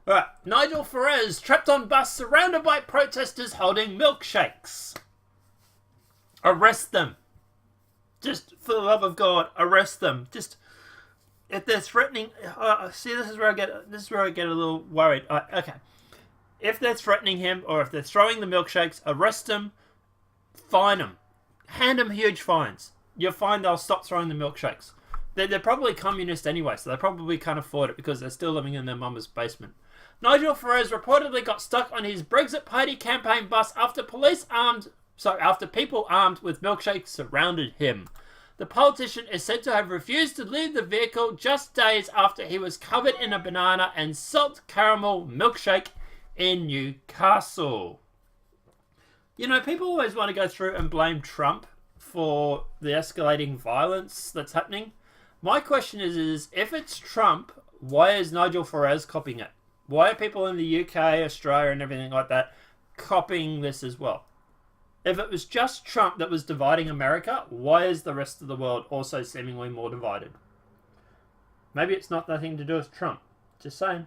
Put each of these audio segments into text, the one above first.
Alright, Nigel Farage trapped on bus surrounded by protesters holding milkshakes. Arrest them. Just for the love of God, arrest them. Just if they're threatening, see, this is where I get a little worried. Okay, if they're threatening him or if they're throwing the milkshakes, arrest them, fine them, hand them huge fines. You'll find they'll stop throwing the milkshakes. They're probably communist anyway, so they probably can't afford it because they're still living in their mama's basement. Nigel Farage reportedly got stuck on his Brexit Party campaign bus after people armed with milkshakes surrounded him. The politician is said to have refused to leave the vehicle just days after he was covered in a banana and salt caramel milkshake in Newcastle. You know, people always want to go through and blame Trump for the escalating violence that's happening. My question is if it's Trump, why is Nigel Farage copying it? Why are people in the UK, Australia and everything like that copying this as well? If it was just Trump that was dividing America, why is the rest of the world also seemingly more divided? Maybe it's not nothing to do with Trump. Just saying.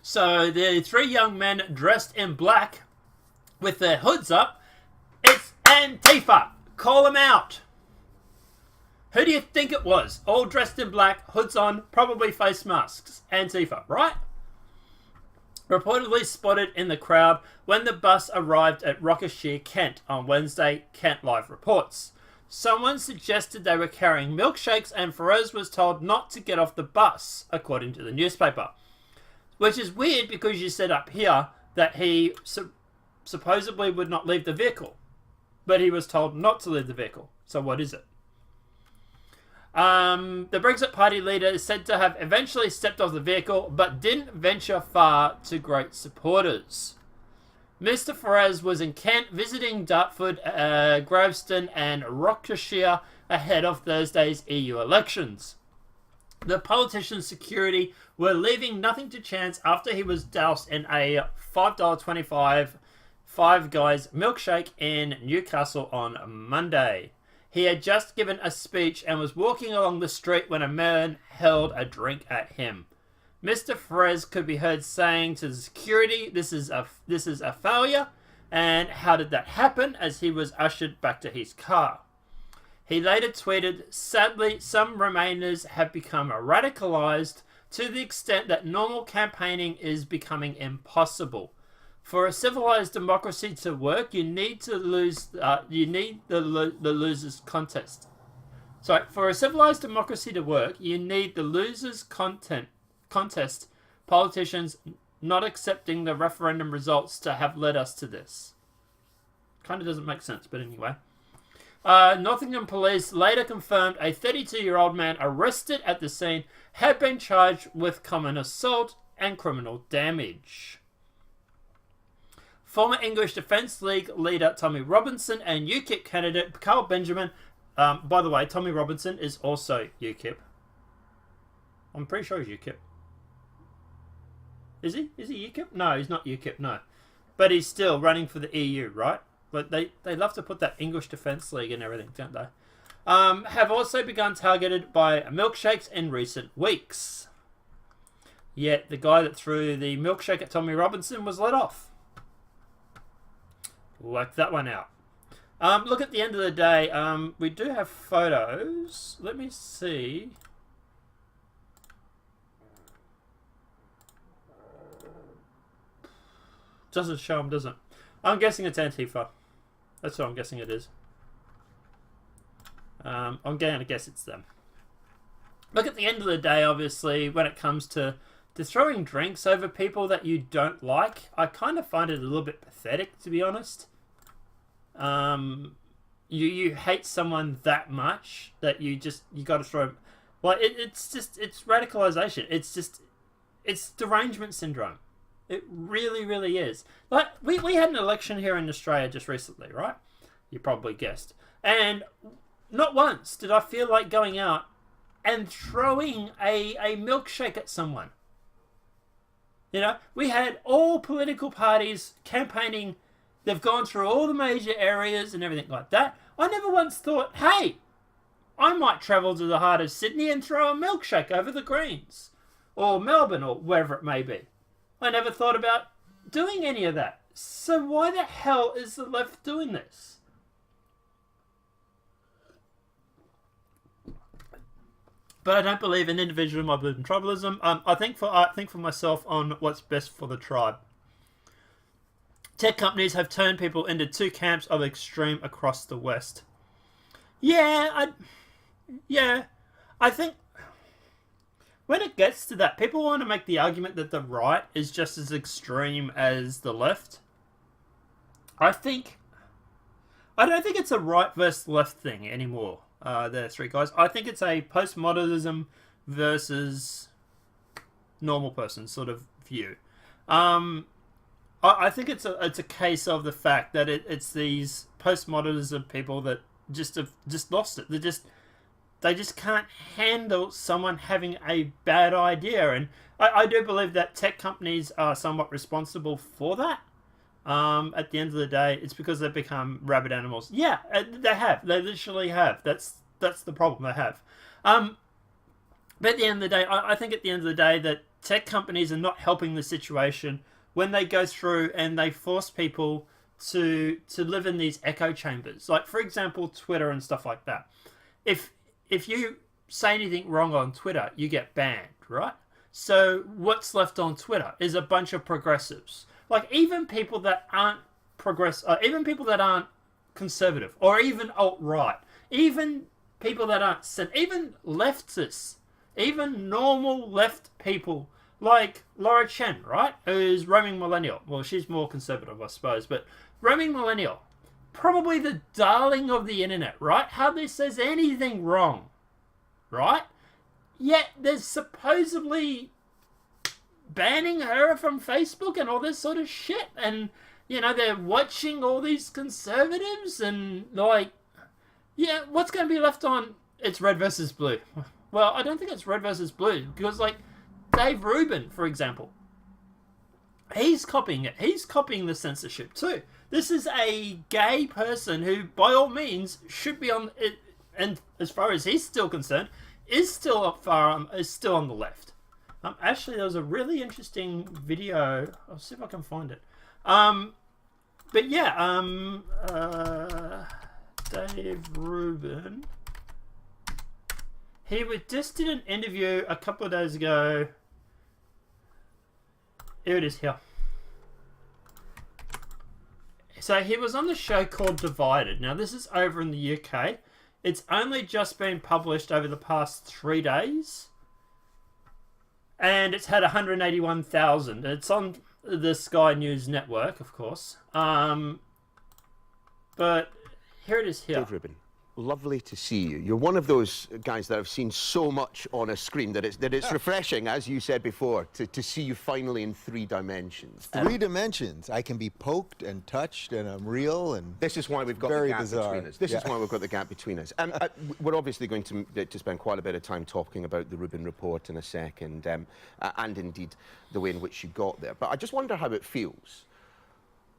So the three young men dressed in black with their hoods up, it's Antifa. Call them out. Who do you think it was? All dressed in black, hoods on, probably face masks. Antifa, right? Reportedly spotted in the crowd when the bus arrived at Rockashire, Kent on Wednesday, Kent Live reports. Someone suggested they were carrying milkshakes and Farage was told not to get off the bus, according to the newspaper. Which is weird because you said up here that he supposedly would not leave the vehicle. But he was told not to leave the vehicle. So what is it? The Brexit Party leader is said to have eventually stepped off the vehicle, but didn't venture far to great supporters. Mr. Farage was in Kent visiting Dartford, Graveston and Rockashire ahead of Thursday's EU elections. The politician's security were leaving nothing to chance after he was doused in a $5.25 Five Guys milkshake in Newcastle on Monday. He had just given a speech and was walking along the street when a man hurled a drink at him. Mr. Farage could be heard saying to the security, this is a failure, and how did that happen, as he was ushered back to his car. He later tweeted, sadly, some Remainers have become radicalised to the extent that normal campaigning is becoming impossible. For a civilized democracy to work, you need the losers contest. Sorry, for a civilized democracy to work, you need the losers contest. Politicians not accepting the referendum results to have led us to this. Kind of doesn't make sense, but anyway. Nottingham police later confirmed a 32-year-old man arrested at the scene had been charged with common assault and criminal damage. Former English Defence League leader Tommy Robinson and UKIP candidate Carl Benjamin. By the way, Tommy Robinson is also UKIP. I'm pretty sure he's UKIP. Is he? Is he UKIP? No, he's not UKIP, no. But he's still running for the EU, right? But they love to put that English Defence League and everything, don't they? Have also begun targeted by milkshakes in recent weeks. Yet the guy that threw the milkshake at Tommy Robinson was let off. Work that one out. Look, at the end of the day, we do have photos. Let me see. Doesn't show them, does it? I'm guessing it's Antifa. That's what I'm guessing it is. I'm going to guess it's them. Look, at the end of the day, obviously, when it comes to throwing drinks over people that you don't like, I kind of find it a little bit pathetic, to be honest. You hate someone that much that you got to throw. Well, it's radicalization. It's derangement syndrome. It really, really is. Like we had an election here in Australia just recently, right? You probably guessed. And not once did I feel like going out and throwing a milkshake at someone. You know, we had all political parties campaigning. They've gone through all the major areas and everything like that. I never once thought, hey, I might travel to the heart of Sydney and throw a milkshake over the greens. Or Melbourne, or wherever it may be. I never thought about doing any of that. So why the hell is the left doing this? But I don't believe in individualism. I believe in tribalism. I think for myself on what's best for the tribe. Tech companies have turned people into two camps of extreme across the West. I think when it gets to that, people want to make the argument that the right is just as extreme as the left. I don't think it's a right versus left thing anymore. There, three guys. I think it's a postmodernism versus normal person sort of view. I think it's a case of the fact that it's these postmodernism people that just have lost it. They just can't handle someone having a bad idea, and I do believe that tech companies are somewhat responsible for that. At the end of the day, it's because they've become rabid animals. Yeah, they have. They literally have. That's the problem they have. But at the end of the day, I think at the end of the day that tech companies are not helping the situation when they go through and they force people to live in these echo chambers. Like, for example, Twitter and stuff like that. If you say anything wrong on Twitter, you get banned, right? So what's left on Twitter is a bunch of progressives. Like, even people that aren't even people that aren't conservative, or even alt-right, even people that aren't, even leftists, even normal left people, like Laura Chen, right? Who's roaming millennial. Well, she's more conservative, I suppose, but roaming millennial. Probably the darling of the internet, right? Hardly says anything wrong, right? Yet there's supposedly banning her from Facebook and all this sort of shit. And, they're watching all these conservatives and, what's going to be left on? It's red versus blue. Well, I don't think it's red versus blue because, Dave Rubin, for example, he's copying it. He's copying the censorship too. This is a gay person who, by all means, should be on it, and as far as he's still concerned, is still on the left. Actually, there was a really interesting video. I'll see if I can find it. But yeah, Dave Rubin. He just did an interview a couple of days ago. Here it is here. So he was on the show called Divided. Now, this is over in the UK. It's only just been published over the past 3 days. And it's had 181,000. It's on the Sky News Network, of course. But here it is here. Dave Rubin, lovely to see you. You're one of those guys that I've seen so much on a screen that it's refreshing, as you said before, to see you finally in 3 dimensions. 3 dimensions. I can be poked and touched, and I'm real, and this is why we've got the gap between us. This is why we've got the gap between us. We're obviously going to spend quite a bit of time talking about the Rubin report in a second, and indeed the way in which you got there. But I just wonder how it feels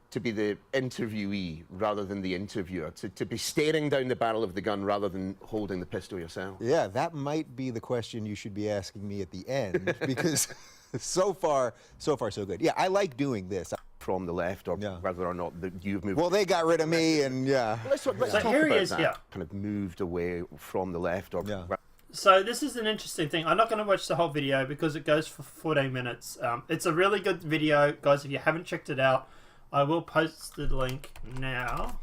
to be the interviewee rather than the interviewer, to be staring down the barrel of the gun rather than holding the pistol yourself. Yeah, that might be the question you should be asking me at the end, because so far so good. Yeah, I like doing this. From the left, or whether or not you've moved. Well, they got rid of me, and Let's talk about that. Kind of moved away from the left, or So this is an interesting thing. I'm not going to watch the whole video because it goes for 14 minutes. It's a really good video, guys. If you haven't checked it out, I will post the link now.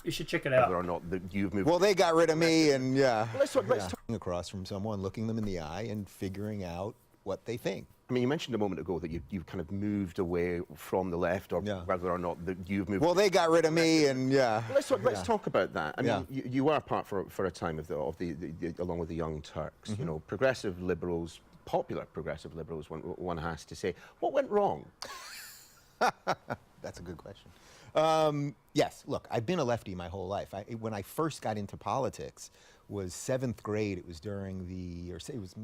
You should check it out. Whether or not you've moved. Well, they got rid of me, and let's talk across from someone, looking them in the eye, and figuring out what they think. I mean, you mentioned a moment ago that you've kind of moved away from the left, or whether or not you've moved. Well, they got rid of me, and let's talk about that. I mean, you were part for a time of the along with the Young Turks. You know, progressive liberals, popular progressive liberals. One has to say, what went wrong? That's a good question. Yes, look, I've been a lefty my whole life. When I first got into politics was 7th grade. It was during it was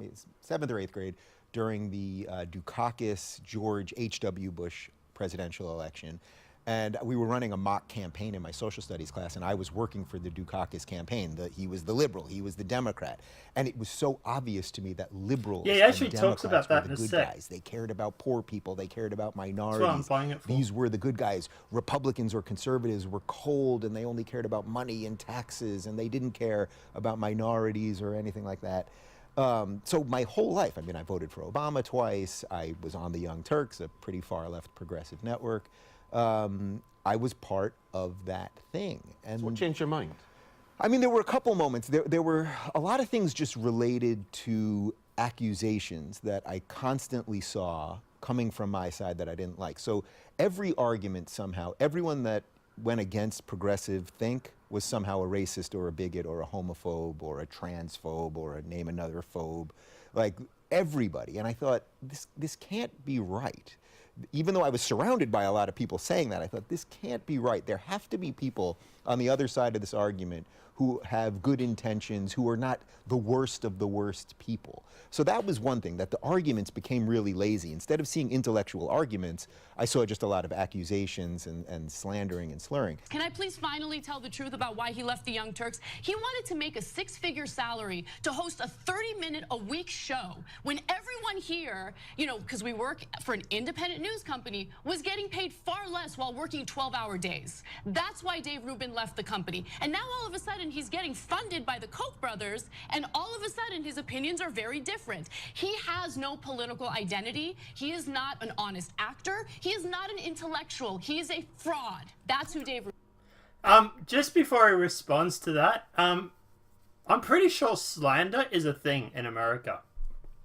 7th or 8th grade during the Dukakis George H.W. Bush presidential election. And we were running a mock campaign in my social studies class, and I was working for the Dukakis campaign. He was the liberal, he was the Democrat. And it was so obvious to me that liberals Yeah, he actually and talks Democrats about that were in the a good sec. guys. They cared about poor people, they cared about minorities. That's what I'm buying it for. These were the good guys. Republicans or conservatives were cold, and they only cared about money and taxes, and they didn't care about minorities or anything like that. So my whole life, I mean, I voted for Obama twice. I was on the Young Turks, a pretty far left progressive network. I was part of that thing. And So what changed your mind? I mean, there were a couple moments. There were a lot of things just related to accusations that I constantly saw coming from my side that I didn't like. So every argument somehow, everyone that went against progressive think was somehow a racist or a bigot or a homophobe or a transphobe or a name another phobe. Like everybody. And I thought, this can't be right. Even though I was surrounded by a lot of people saying that, I thought, this can't be right. There have to be people on the other side of this argument who have good intentions, who are not the worst of the worst people. So that was one thing, that the arguments became really lazy. Instead of seeing intellectual arguments, I saw just a lot of accusations and slandering and slurring. Can I please finally tell the truth about why he left the Young Turks? He wanted to make a 6-figure salary to host a 30-minute-a-week show when everyone here, you know, because we work for an independent news company, was getting paid far less while working 12-hour days. That's why Dave Rubin left the company. And now all of a sudden he's getting funded by the Koch brothers, and all of a sudden his opinions are very different. He has no political identity. He is not an honest actor. He is not an intellectual. He is a fraud. That's who Dave Rubin. Just before he responds to that, I'm pretty sure slander is a thing in America.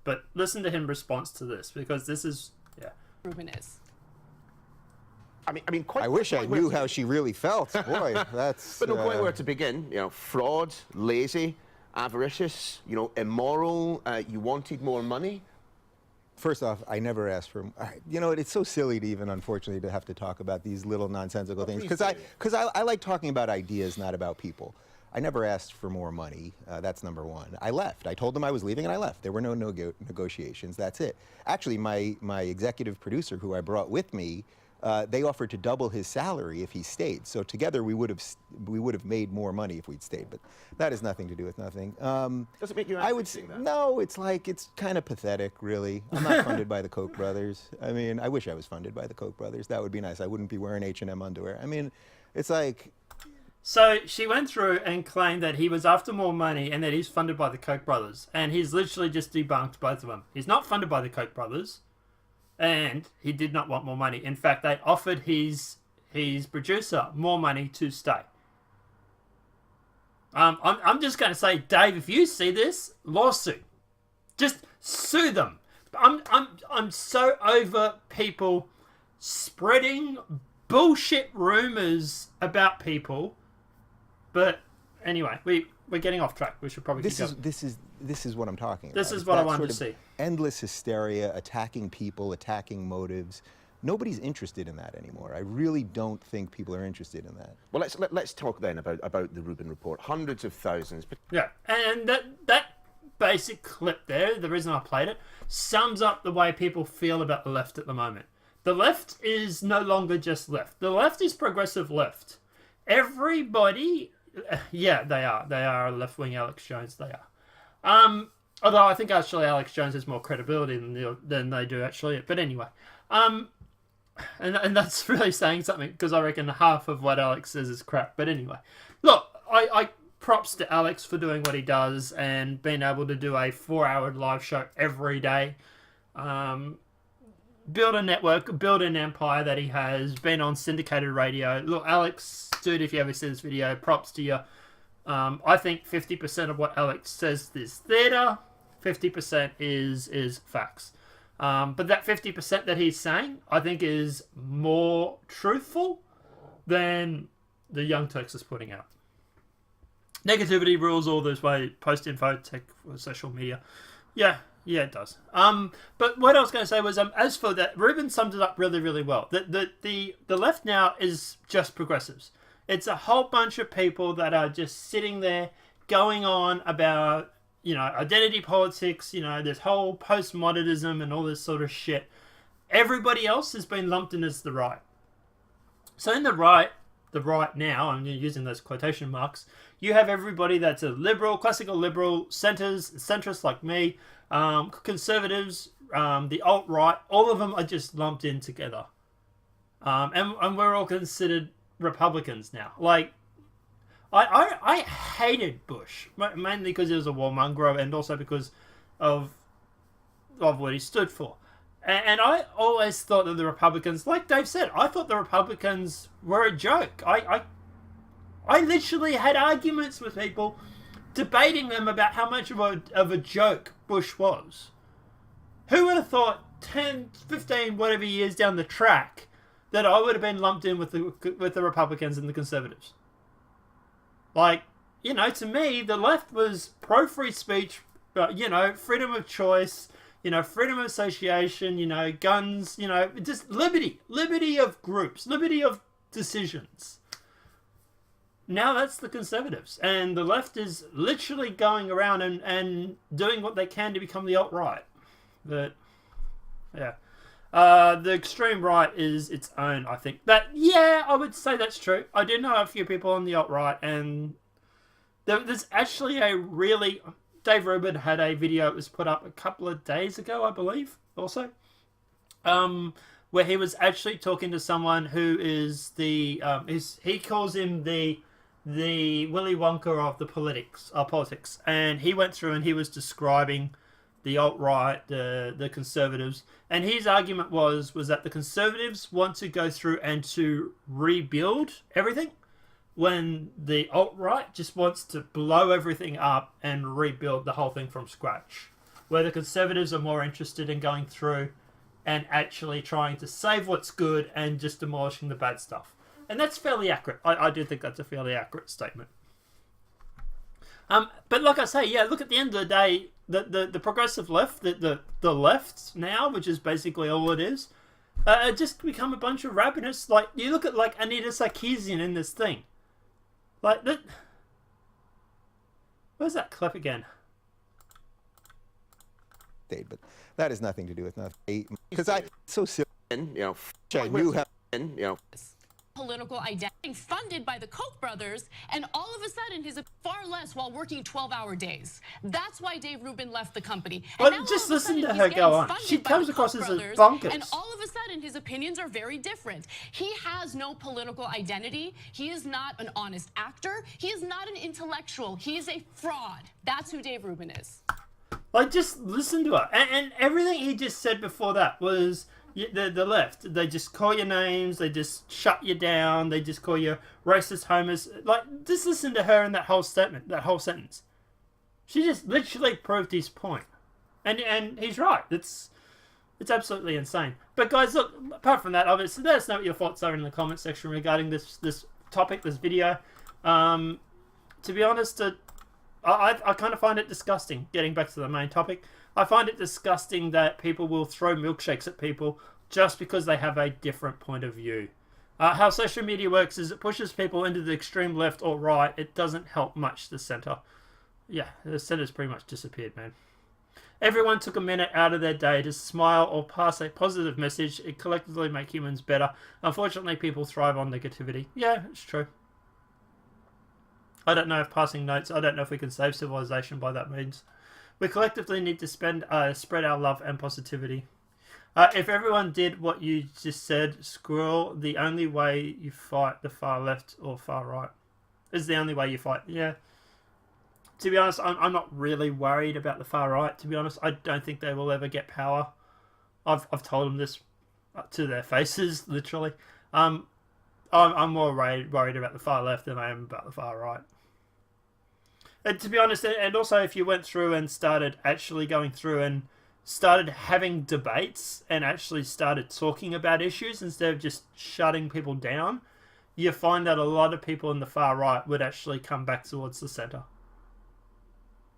But listen to him response to this, because this is, yeah. Rubin is. I mean, quite. I wish I knew how she really felt. Boy, that's. But no, quite where to begin. You know, fraud, lazy, avaricious. You know, immoral. You wanted more money. First off, I never asked for. You know, it's so silly to even, unfortunately, to have to talk about these little nonsensical things because I like talking about ideas, not about people. I never asked for more money. That's number one. I left. I told them I was leaving, and I left. There were no negotiations. That's it. Actually, my executive producer, who I brought with me, they offered to double his salary if he stayed. So together we would have made more money if we'd stayed. But that has nothing to do with nothing. Does it make you? I would say no. It's kind of pathetic, really. I'm not funded by the Koch brothers. I mean, I wish I was funded by the Koch brothers. That would be nice. I wouldn't be wearing H&M underwear. I mean, it's like. So she went through and claimed that he was after more money and that he's funded by the Koch brothers. And he's literally just debunked both of them. He's not funded by the Koch brothers. And he did not want more money. In fact, they offered his producer more money to stay. I'm just going to say, Dave, if you see this, lawsuit. Just sue them. I'm so over people spreading bullshit rumors about people. But anyway, we're getting off track. We should probably keep going. This is what I'm talking about. This is what I wanted to see. Endless hysteria, attacking people, attacking motives. Nobody's interested in that anymore. I really don't think people are interested in that. Well, let's talk then about the Rubin report. Hundreds of thousands. Yeah, and that basic clip there, the reason I played it, sums up the way people feel about the left at the moment. The left is no longer just left. The left is progressive left. Everybody, yeah, they are. They are left-wing Alex Jones. They are. Although I think actually Alex Jones has more credibility than they do actually. But anyway, and that's really saying something because I reckon half of what Alex says is crap. But anyway, look, I props to Alex for doing what he does and being able to do a 4-hour live show every day. Build a network, build an empire that he has, been on syndicated radio. Look, Alex, dude, if you ever see this video, props to you. I think 50% of what Alex says is theatre, 50% is facts. But that 50% that he's saying, I think is more truthful than the Young Turks is putting out. Negativity rules all this way, post-info, tech, social media. Yeah, it does. But what I was going to say was, as for that, Rubin summed it up really, really well. The left now is just progressives. It's a whole bunch of people that are just sitting there going on about, identity politics, this whole postmodernism and all this sort of shit. Everybody else has been lumped in as the right. So in the right now, I'm using those quotation marks, you have everybody that's a liberal, classical liberal, centrists like me, conservatives, the alt-right, all of them are just lumped in together. And we're all considered Republicans now. Like, I hated Bush, mainly because he was a warmonger and also because of what he stood for. And I always thought that the Republicans, like Dave said, I thought the Republicans were a joke. I literally had arguments with people debating them about how much of a joke Bush was. Who would have thought 10, 15, whatever years down the track that I would have been lumped in with the Republicans and the Conservatives? Like, you know, to me, the left was pro-free speech, you know, freedom of choice, you know, freedom of association, you know, guns, you know, just liberty of groups, liberty of decisions. Now that's the Conservatives, and the left is literally going around and doing what they can to become the alt-right. But, yeah. The extreme right is its own, I think. I would say that's true. I do know a few people on the alt-right, and there's actually Dave Rubin had a video that was put up a couple of days ago, I believe, also, where he was actually talking to someone who is he calls him the Willy Wonka of the politics, and he went through and he was describing the alt-right, the Conservatives, and his argument was that the Conservatives want to go through and to rebuild everything, when the alt-right just wants to blow everything up and rebuild the whole thing from scratch. Where the Conservatives are more interested in going through and actually trying to save what's good and just demolishing the bad stuff. And that's fairly accurate. I do think that's a fairly accurate statement. But like I say, yeah, look, at the end of the day, the progressive left, the left now, which is basically all it is, just become a bunch of rabbinists. Like, you look at, like, Anita Sarkeesian in this thing. Like, that... Where's that clip again? But that has nothing to do with nothing. Because I so silly, you know, I knew how, you know, political identity funded by the Koch brothers, and all of a sudden he's far less while working 12-hour days. That's why Dave Rubin left the company. Well, just listen to her go on. She comes across as bonkers. And all of a sudden his opinions are very different. He has no political identity. He is not an honest actor. He is not an intellectual. He is a fraud. That's who Dave Rubin is. Like, just listen to her. And everything he just said before that was... The left, they just call your names, they just shut you down, they just call you racist, homos. Like, just listen to her in that whole statement, that whole sentence. She just literally proved his point. And he's right. It's absolutely insane. But guys, look, apart from that, obviously, let us know what your thoughts are in the comment section regarding this topic, this video. To be honest, I kind of find it disgusting, getting back to the main topic. I find it disgusting that people will throw milkshakes at people just because they have a different point of view. How social media works is it pushes people into the extreme left or right. It doesn't help much the centre. Yeah, the centre's pretty much disappeared, man. Everyone took a minute out of their day to smile or pass a positive message. It collectively make humans better. Unfortunately, people thrive on negativity. Yeah, it's true. I don't know if passing notes, I don't know if we can save civilization by that means. We collectively need to spread our love and positivity. If everyone did what you just said, squirrel, the only way you fight the far left or far right is the only way you fight. Yeah. To be honest, I'm not really worried about the far right. To be honest, I don't think they will ever get power. I've told them this to their faces, literally. I'm more worried about the far left than I am about the far right. And to be honest, and also if you went through and started actually going through and started having debates and actually started talking about issues instead of just shutting people down, you find that a lot of people in the far right would actually come back towards the centre.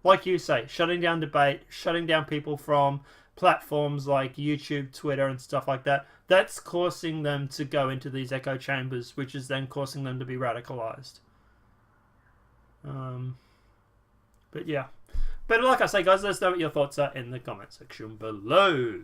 Like you say, shutting down debate, shutting down people from platforms like YouTube, Twitter and stuff like that, that's causing them to go into these echo chambers, which is then causing them to be radicalised. But yeah. But like I say, guys, let us know what your thoughts are in the comment section below.